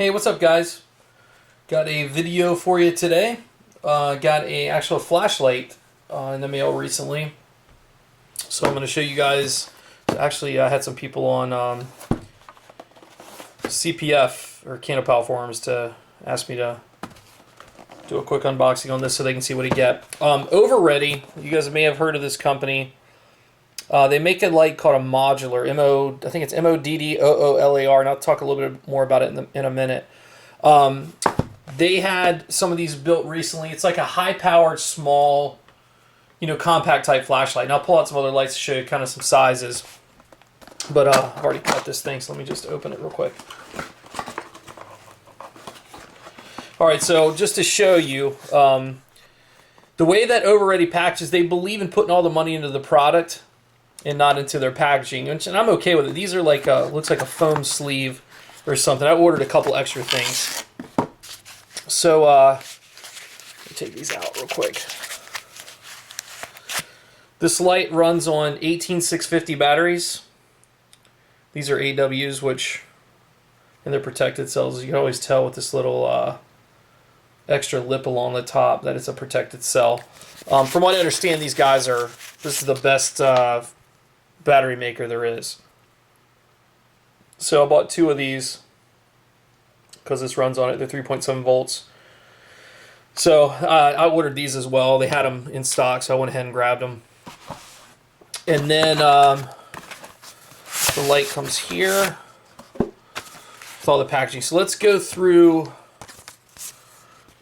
Hey, what's up, guys? Got a video for you today. Got a actual flashlight in the mail recently, so I'm going to show you guys. Actually, I had some people on CPF or Canopal forums to ask me to do a quick unboxing on this so they can see what you get. Oveready, you guys may have heard of this company. They make a light called a modular, I think it's Moddoolar, and I'll talk a little bit more about it in a minute. They had some of these built recently. It's like a high-powered, small, compact type flashlight. And I'll pull out some other lights to show you kind of some sizes. But I've already cut this thing, so let me just open it real quick. All right, so just to show you, the way that Oveready packages, they believe in putting all the money into the product and not into their packaging, and I'm okay with it. These are like looks like a foam sleeve or something. I ordered a couple extra things. So let me take these out real quick. This light runs on 18650 batteries. These are AWs, which in their protected cells, you can always tell with this little extra lip along the top that it's a protected cell. From what I understand, these guys this is the best battery maker there is. So I bought two of these because this runs on it. They're 3.7 volts. So I ordered these as well. They had them in stock, so I went ahead and grabbed them. And then the light comes here with all the packaging. So let's go through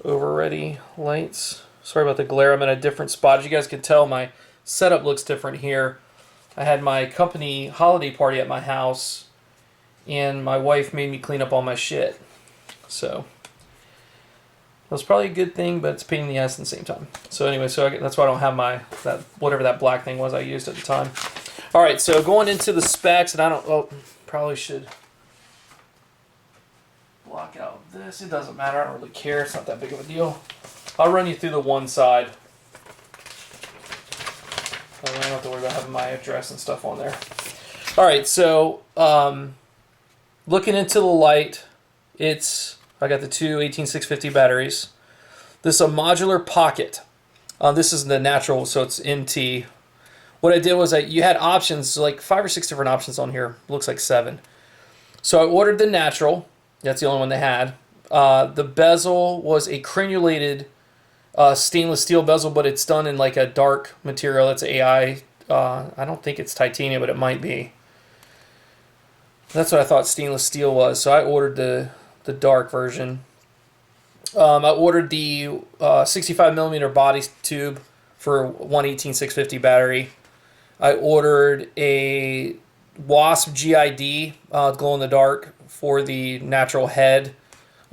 Oveready lights. Sorry about the glare. I'm in a different spot. As you guys can tell, my setup looks different here. I had my company holiday party at my house, and my wife made me clean up all my shit. So that was probably a good thing, but it's a pain in the ass at the same time. So anyway, that's why I don't have whatever that black thing was I used at the time. All right, so going into the specs, and probably should block out this. It doesn't matter. I don't really care. It's not that big of a deal. I'll run you through the one side. I don't have to worry about having my address and stuff on there. All right, so looking into the light, I got the two 18650 batteries. This is a modular pocket. This is the natural, so it's NT. What I did was you had options, like 5 or 6 different options on here. Looks like 7. So I ordered the natural. That's the only one they had. The bezel was a crenulated stainless steel bezel, but it's done in like a dark material. It's AI. I don't think it's titanium, but it might be. That's what I thought stainless steel was. So I ordered the dark version. I ordered the 65 millimeter body tube for 18650 battery. I ordered a Wasp GID glow in the dark for the natural head,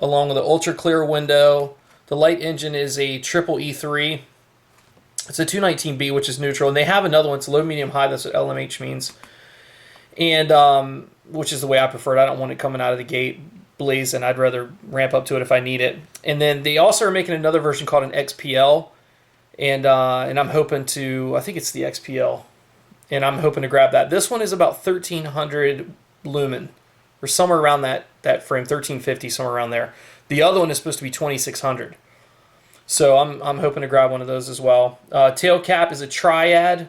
along with an ultra clear window. The light engine is a triple E3. It's a 219B, which is neutral, and they have another one. It's low, medium, high. That's what LMH means, and which is the way I prefer it. I don't want it coming out of the gate blazing. I'd rather ramp up to it if I need it. And then they also are making another version called an XPL, and I'm hoping to. I think it's the XPL, and I'm hoping to grab that. This one is about 1300 lumen, or somewhere around that frame, 1350, somewhere around there. The other one is supposed to be 2600. So I'm hoping to grab one of those as well. Tail cap is a triad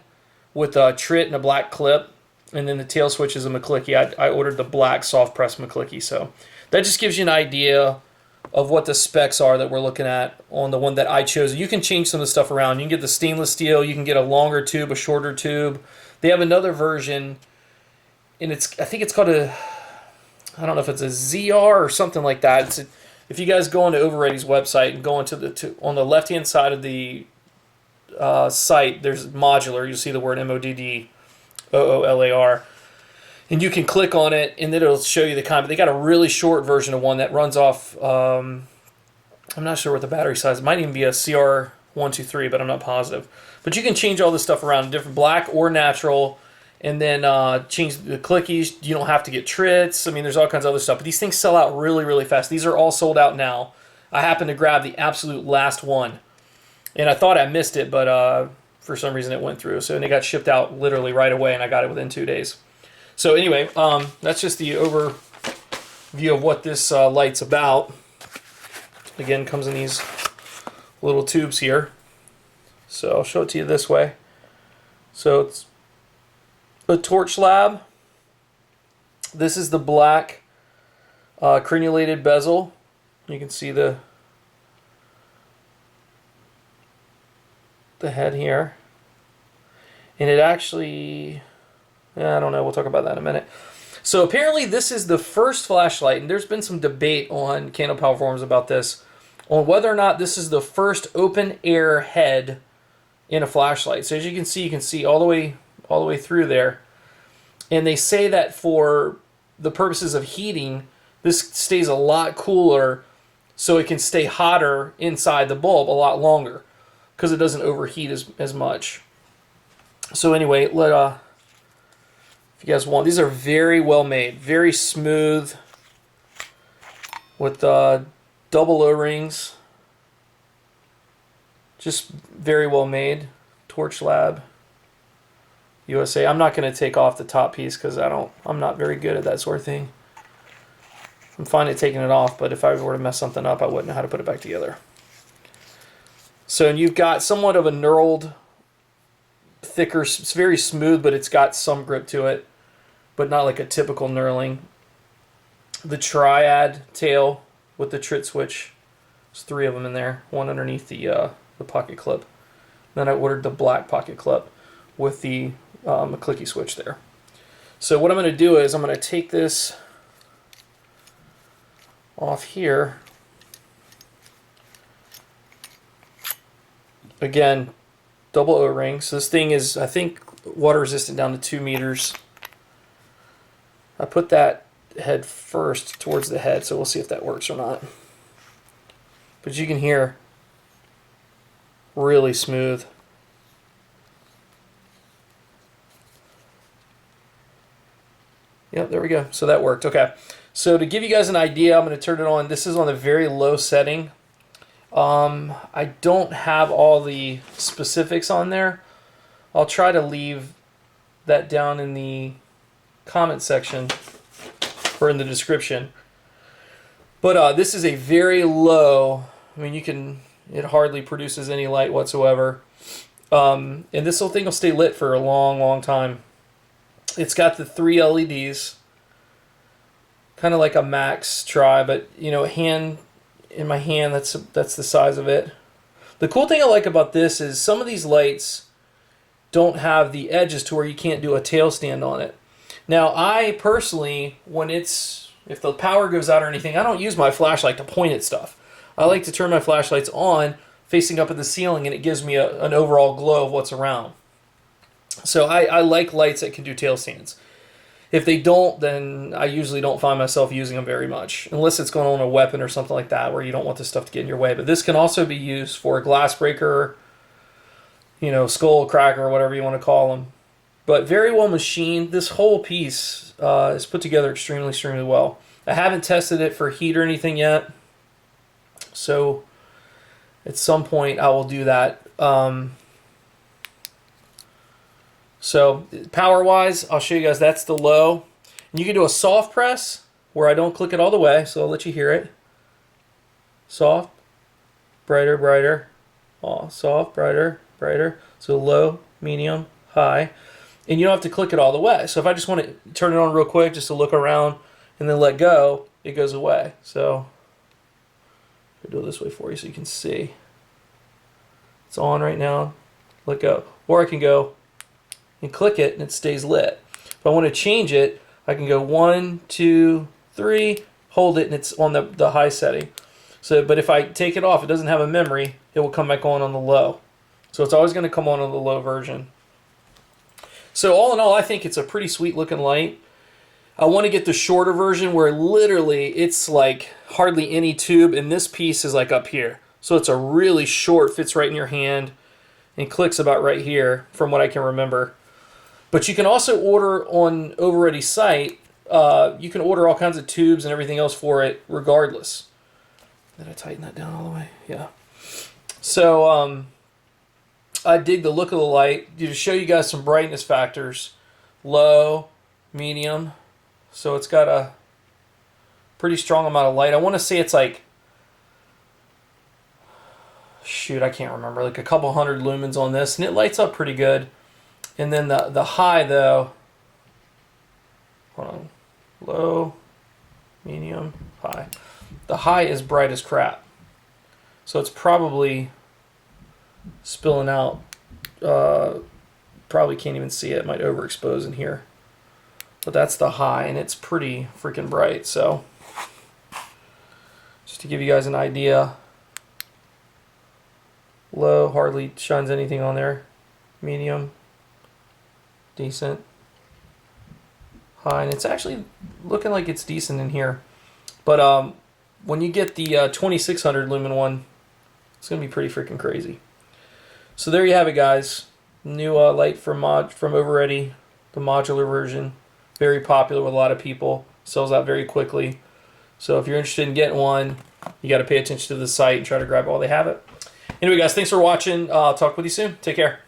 with a trit and a black clip. And then the tail switch is a McClicky. I ordered the black soft press McClicky. So that just gives you an idea of what the specs are that we're looking at on the one that I chose. You can change some of the stuff around. You can get the stainless steel. You can get a longer tube, a shorter tube. They have another version, and I think it's called I don't know if it's a ZR or something like that. If you guys go onto Oveready's website and go into on the left-hand side of the site, there's modular. You'll see the word Moddoolar, and you can click on it, and then it'll show you the kind. But they got a really short version of one that runs off. I'm not sure what the battery size. It might even be a CR123, but I'm not positive. But you can change all this stuff around, different black or natural. And then change the clickies. You don't have to get trits. I mean, there's all kinds of other stuff. But these things sell out really, really fast. These are all sold out now. I happened to grab the absolute last one. And I thought I missed it, but for some reason it went through. So it got shipped out literally right away, and I got it within 2 days. So anyway, that's just the overview view of what this light's about. Again, comes in these little tubes here. So I'll show it to you this way. So it's a torch lab. This is the black crenulated bezel. You can see the head here. And it actually, I don't know, we'll talk about that in a minute. So apparently this is the first flashlight, and there's been some debate on Candle Power forums about this, on whether or not this is the first open air head in a flashlight. So as you can see all the way through there. And they say that for the purposes of heating, this stays a lot cooler so it can stay hotter inside the bulb a lot longer because it doesn't overheat as much. So anyway, if you guys want, these are very well made, very smooth with double O-rings. Just very well made. Torch Lab USA. I'm not going to take off the top piece because I'm not very good at that sort of thing. I'm fine at taking it off, but if I were to mess something up, I wouldn't know how to put it back together. So you've got somewhat of a knurled, thicker, it's very smooth, but it's got some grip to it, but not like a typical knurling. The triad tail with the trit switch. There's 3 of them in there, one underneath the pocket clip. Then I ordered the black pocket clip with the clicky switch there. So what I'm going to do is I'm going to take this off here. Again, double O-ring. So this thing is, I think, water resistant down to 2 meters. I put that head first towards the head, so we'll see if that works or not. But you can hear really smooth. Yep, there we go. So that worked. Okay. So to give you guys an idea, I'm going to turn it on. This is on a very low setting. I don't have all the specifics on there. I'll try to leave that down in the comment section or in the description. But this is a very low, I mean, it hardly produces any light whatsoever. And this whole thing will stay lit for a long, long time. It's got the 3 LEDs, kind of like a Max Tri, but in my hand, that's the size of it. The cool thing I like about this is some of these lights don't have the edges to where you can't do a tail stand on it. Now, I personally, if the power goes out or anything, I don't use my flashlight to point at stuff. I like to turn my flashlights on, facing up at the ceiling, and it gives me an overall glow of what's around. So I like lights that can do tail stands. If they don't, then I usually don't find myself using them very much, unless it's going on a weapon or something like that where you don't want this stuff to get in your way. But this can also be used for a glass breaker, skull cracker, whatever you want to call them. But very well machined. This whole piece is put together extremely, extremely well. I haven't tested it for heat or anything yet, so at some point I will do that. So power-wise, I'll show you guys, that's the low. And you can do a soft press where I don't click it all the way, so I'll let you hear it. Soft, brighter, brighter. Oh, soft, brighter, brighter. So low, medium, high. And you don't have to click it all the way. So if I just want to turn it on real quick just to look around and then let go, it goes away. So I'll do it this way for you so you can see. It's on right now. Let go. Or I can go and click it and it stays lit. If I want to change it, I can go 1, 2, 3, hold it, and it's on the high setting. So, but if I take it off, it doesn't have a memory, it will come back on the low. So it's always going to come on the low version. So all in all, I think it's a pretty sweet looking light. I want to get the shorter version where literally it's like hardly any tube, and this piece is like up here. So it's a really short, fits right in your hand, and clicks about right here from what I can remember. But you can also order on Oveready's site, you can order all kinds of tubes and everything else for it regardless. Did I tighten that down all the way? Yeah. So I dig the look of the light. To show you guys some brightness factors, low, medium. So it's got a pretty strong amount of light. I want to say it's like, shoot, I can't remember, like a couple hundred lumens on this, and it lights up pretty good. And then the high though, hold on, low, medium, high. The high is bright as crap. So it's probably spilling out. Probably can't even see it. It might overexpose in here. But that's the high, and it's pretty freaking bright. So just to give you guys an idea, low hardly shines anything on there. Medium, decent. High, and it's actually looking like it's decent in here. But when you get the 2600 lumen one, it's going to be pretty freaking crazy. So there you have it, guys. New light from Oveready, the modular version. Very popular with a lot of people. Sells out very quickly. So if you're interested in getting one, you got to pay attention to the site and try to grab it while they have it. Anyway, guys, thanks for watching. I'll talk with you soon. Take care.